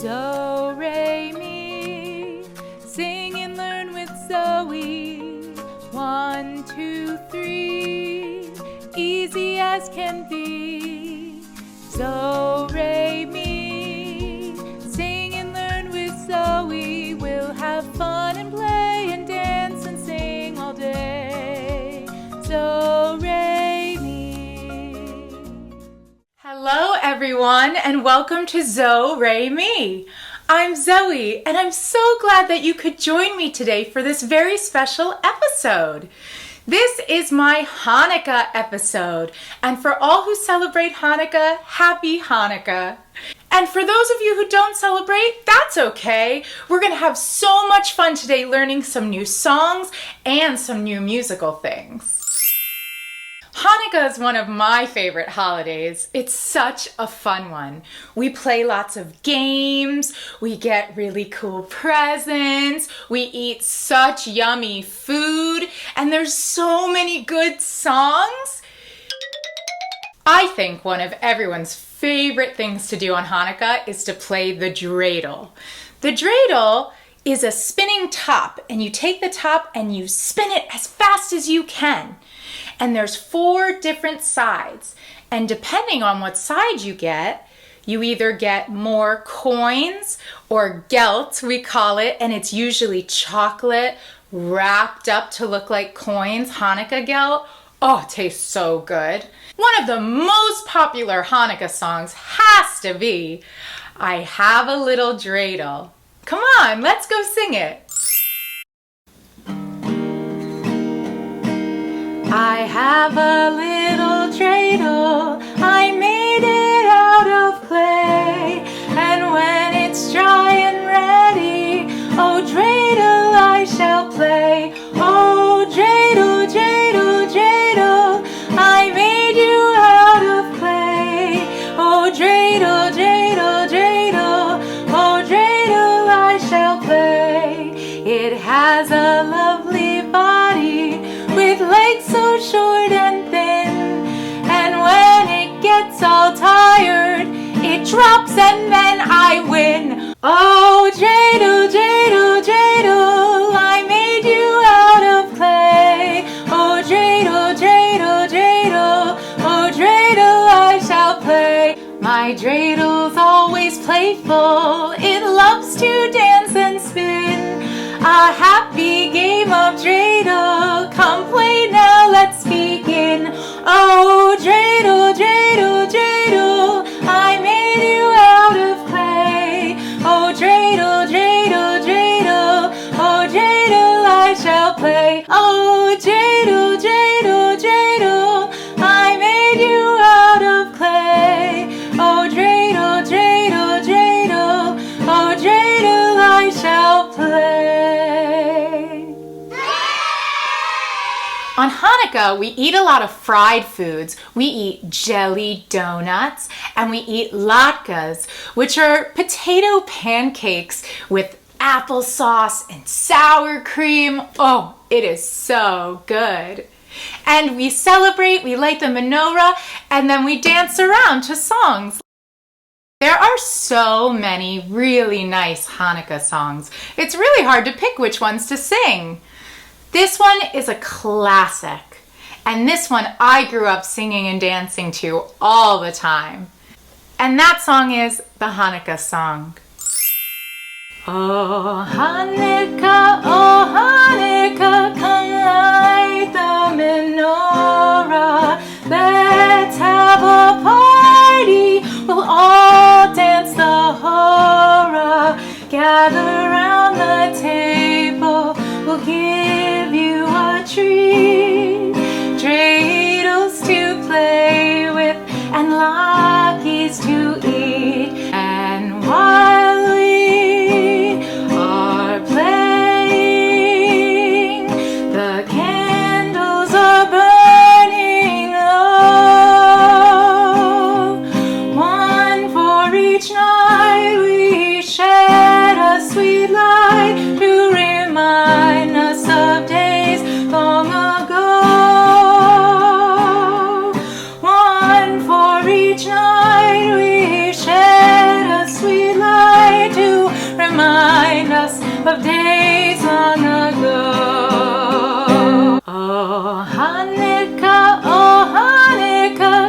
Do, re, mi. Sing and learn with Zoe. 1, 2, 3. Easy as can be. Do, re, mi. Sing and learn with Zoe. We'll have fun and play and dance and sing all day. Do, re, mi. Hello everyone and welcome to Zo, Re, Mi. I'm Zoe and I'm so glad that you could join me today for this very special episode. This is my Hanukkah episode, and for all who celebrate Hanukkah, happy Hanukkah. And for those of you who don't celebrate, that's okay. We're gonna have so much fun today learning some new songs and some new musical things. Hanukkah is one of my favorite holidays. It's such a fun one. We play lots of games, we get really cool presents, we eat such yummy food, and there's so many good songs. I think one of everyone's favorite things to do on Hanukkah is to play the dreidel. The dreidel is a spinning top, and you take the top and you spin it as fast as you can. And there's 4 different sides. And depending on what side you get, you either get more coins or gelt, we call it, and it's usually chocolate wrapped up to look like coins, Hanukkah gelt. Oh, it tastes so good. One of the most popular Hanukkah songs has to be, I Have a Little Dreidel. Come on, let's go sing it. I have a little dreidel, I made it out of clay, and when it's dry and ready, oh dreidel I shall play. Oh dreidel, dreidel, dreidel, I made you out of clay. Oh dreidel, dreidel, dreidel, oh dreidel I shall play. It has a lovely body with legs so short and thin, and when it gets all tired, it drops and then I win. Oh dreidel, dreidel, dreidel, I made you out of clay. Oh dreidel, dreidel, dreidel, oh dreidel I shall play. My dreidel's always playful, it loves to dance and spin. A happy game of dreidel, come play now, let's begin. Oh dreidel, dreidel, dreidel, I made you out of clay. Oh dreidel, dreidel, dreidel, oh dreidel I shall play. Oh dreidel, dreidel, dreidel, I made you out of clay. Oh dreidel, dreidel, dreidel, oh dreidel I shall play. On Hanukkah, we eat a lot of fried foods. We eat jelly donuts and we eat latkes, which are potato pancakes with applesauce and sour cream. Oh, it is so good. And we celebrate, we light the menorah, and then we dance around to songs. There are so many really nice Hanukkah songs. It's really hard to pick which ones to sing. This one is a classic, and this one I grew up singing and dancing to all the time. And that song is the Hanukkah Song. Oh Hanukkah, come light the menorah. Let's have a party, we'll all dance the hora. Gather round the table, we'll give you a treat. Dreidels to play with and latkes to eat. And while we are playing, the candles are burning low. One for each night we shed a sweet light to remind us of days long ago. One for each night we shed a sweet light to of days long ago. Oh Hanukkah,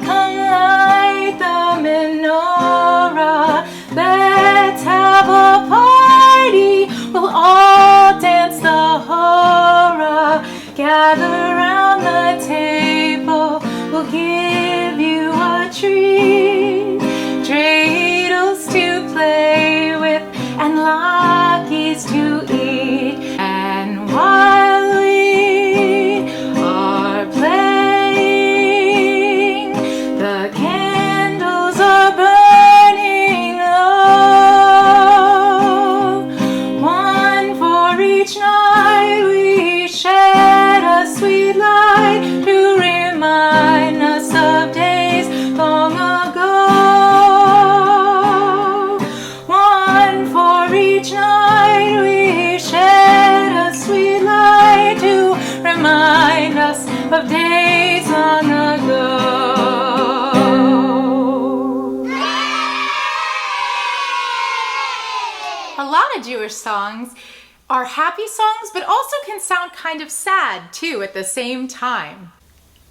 come light the menorah. Let's have a party, we'll all dance the hora. Gather round the table, we'll give you a treat. Dreidels to play with and lockies to eat. And while we are playing, the candles are burning low. One for each night we shed a sweet light to remind us of days long ago. One for each night we shed a sweet light to remind us of days long ago. A lot of Jewish songs are happy songs, but also can sound kind of sad too at the same time.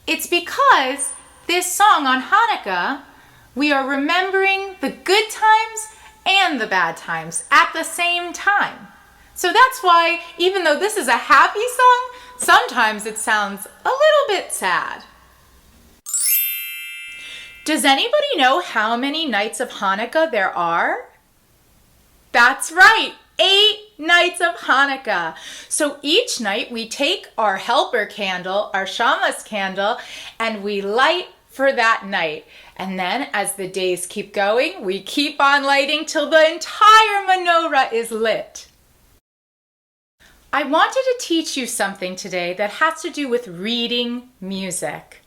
It's because this song on Hanukkah, we are remembering the good times and the bad times at the same time. So that's why, even though this is a happy song, sometimes it sounds a little bit sad. Does anybody know how many nights of Hanukkah there are? That's right, 8 nights of Hanukkah. So each night we take our helper candle, our shamas candle, and we light for that night. And then as the days keep going, we keep on lighting till the entire menorah is lit. I wanted to teach you something today that has to do with reading music.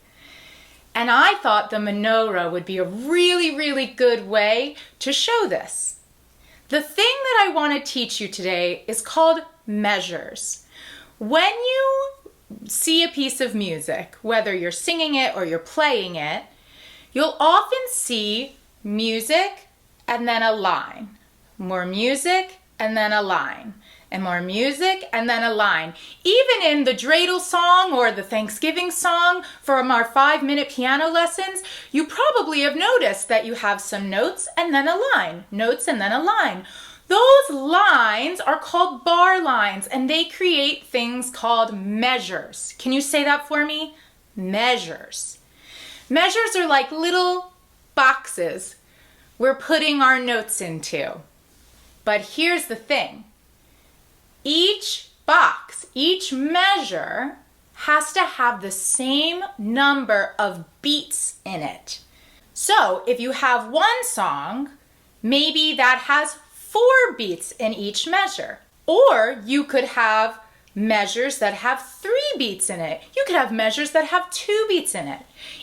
And I thought the menorah would be a really, really good way to show this. The thing that I want to teach you today is called measures. When you see a piece of music, whether you're singing it or you're playing it, you'll often see music and then a line, more music and then a line, and more music and then a line. Even in the Dreidel song or the Thanksgiving song from our 5-minute piano lessons, you probably have noticed that you have some notes and then a line, notes and then a line. Those lines are called bar lines, and they create things called measures. Can you say that for me? Measures. Measures are like little boxes we're putting our notes into. But here's the thing. Each box, each measure has to have the same number of beats in it. So if you have one song, maybe that has 4 beats in each measure. Or you could have measures that have 3 beats in it. You could have measures that have 2 beats in it.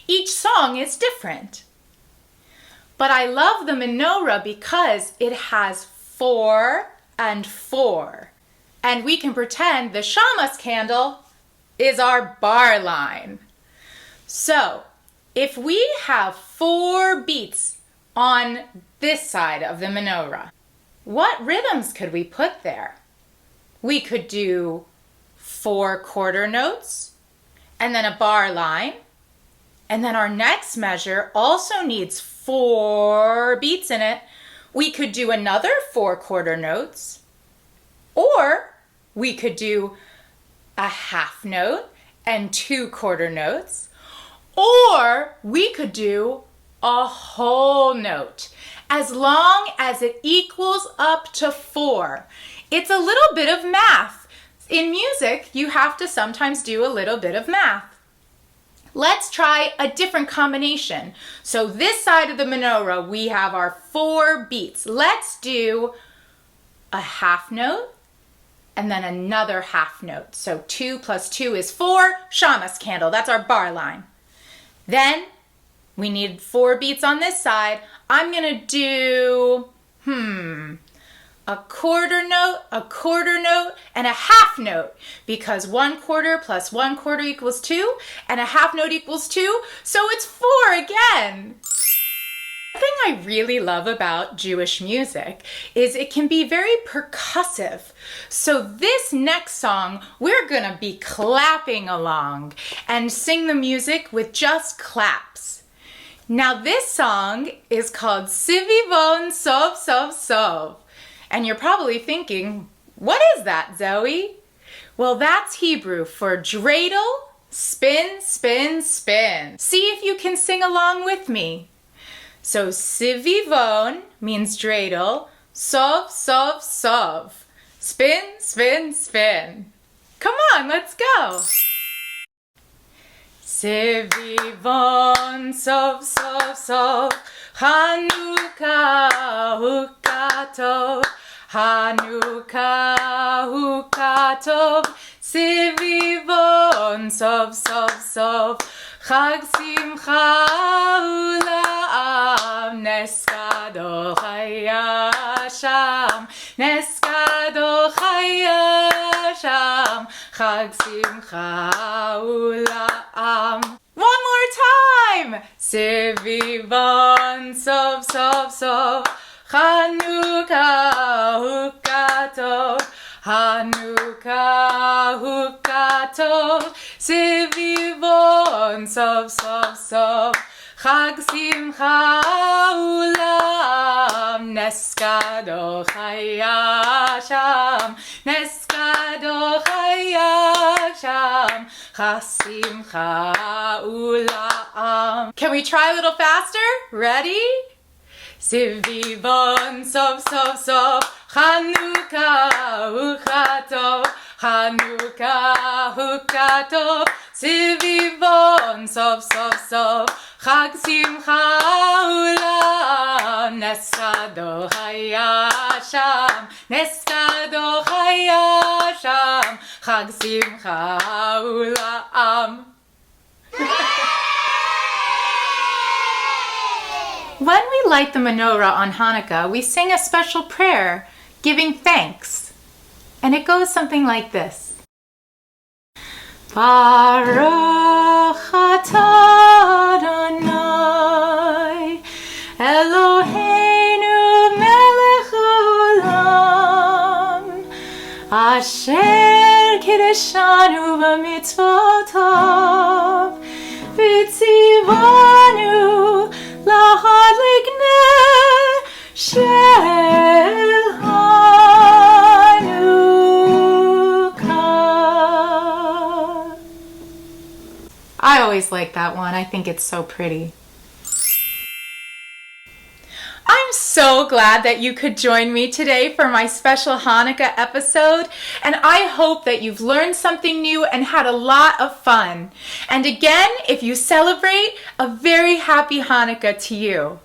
Each song is different. But I love the menorah because it has 4 and 4. And we can pretend the shamas candle is our bar line. So if we have 4 beats on this side of the menorah, what rhythms could we put there? We could do 4 quarter notes and then a bar line. And then our next measure also needs 4 beats in it. We could do another 4 quarter notes. Or we could do a half note and 2 quarter notes. Or we could do a whole note, as long as it equals up to 4. It's a little bit of math. In music, you have to sometimes do a little bit of math. Let's try a different combination. So this side of the menorah, we have our 4 beats. Let's do a half note and then another half note. So 2 plus 2 is 4, shamas candle, that's our bar line. Then we need 4 beats on this side. I'm gonna do, a quarter note, and a half note, because 1 quarter plus 1 quarter equals 2, and a half note equals 2, so it's 4 again. thing I really love about Jewish music is it can be very percussive. So this next song, we're gonna be clapping along and sing the music with just claps. Now this song is called Sivivon Sov Sov Sov. And you're probably thinking, what is that, Zoe? Well, that's Hebrew for dreidel, spin, spin, spin. See if you can sing along with me. So Sivivon means dreidel, Sov Sov Sov. Spin, spin, spin. Come on, let's go. Sivivon Sov Sov Sov, Hanukkah Tov, Hanukkah Tov, Sivivon Sov Sov Sov, Chag Simcha Ulam, Nes Gadol Hayasham, Nes Gadol Hayasham, Chag Simcha Ulam. One more time! Sivivon Sov Sov Sov, Hanukkah Tov, Hanukkah Tov, Sivivon Sov Sov Sov, Chag Simcha Ulam, Nes Gadol Hayasham, Nes Gadol Hayasham, Chag Simcha Ulam. Can we try a little faster? Ready? Sivivon Sov Sov Sov, Hanukkah Tov, Hanukkah Tov, Sivivon Sov Sov Sov, Chag Simcha Ulam, Nes Gadol Hayasham, Nes Gadol Hayasham, Chag Simcha Ulam. When we light the menorah on Hanukkah, we sing a special prayer, giving thanks. And it goes something like this. Baruch atah Adonai, Eloheinu melech haolam, asher kiddushanu b'mitzvotav, v'tzivanu lahadlik ner shel Hanukkah. I always like that one. I think it's so pretty. I'm so glad that you could join me today for my special Hanukkah episode, and I hope that you've learned something new and had a lot of fun. And again, if you celebrate, a very happy Hanukkah to you.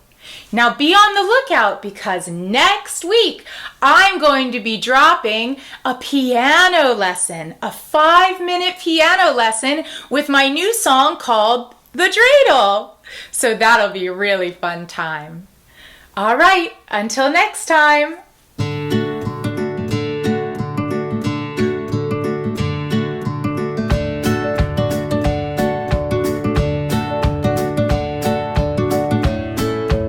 Now be on the lookout because next week I'm going to be dropping a piano lesson, a 5-minute piano lesson with my new song called The Dreidel. So that'll be a really fun time. All right, until next time.